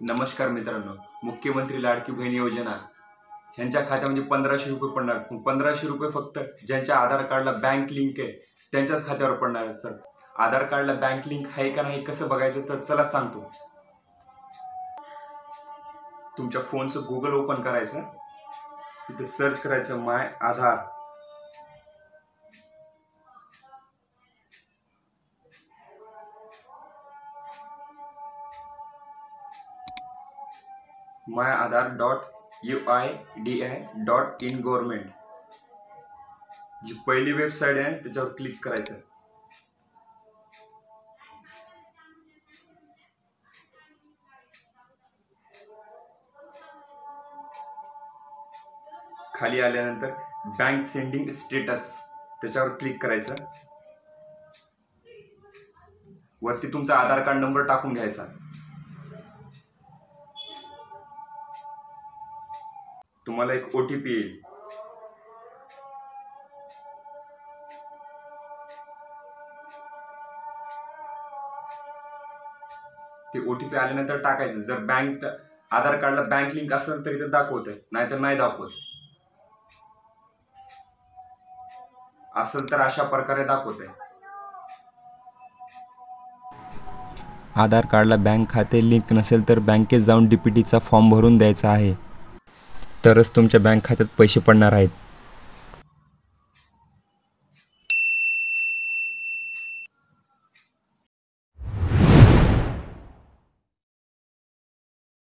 नमस्कार मित्रांनो, मुख्यमंत्री लाडकी बहीण योजना ह्यांच्या खात्यामध्ये 1500 रुपये पडणार. 1500 रुपये फक्त ज्यांच्या आधार कार्डला बँक लिंक आहे त्यांच्याच खात्यावर पडणार. सर, आधार कार्डला बँक लिंक आहे का नाही कसं बघायचं तर चला सांगतो. तुमच्या फोनचं गुगल ओपन करायचं, तिथे सर्च करायचं माय आधार. myaadhar.uidi.in-government जी पहिली वेबसाईट आहे त्याच्यावर क्लिक करायचं. खाली आल्यानंतर बँक सेंडिंग स्टेटस त्याच्यावर क्लिक करायचं. वरती तुमचा आधार कार्ड नंबर टाकून घ्यायचा. तुम्हाला एक OTP येईल. ते OTP आल्यानंतर टाकायचं. जर आधार कार्डला बँक लिंक असेल तर इथे दाखवते, नाहीतर नाही दाखवत. असेल तर अशा प्रकारे दाखवते. आधार कार्डला बँक खाते लिंक नसेल तर बँकेत जाऊन DPTचा फॉर्म भरून द्यायचा आहे, तरच तुमच्या बँक खात्यात पैसे पडणार आहेत.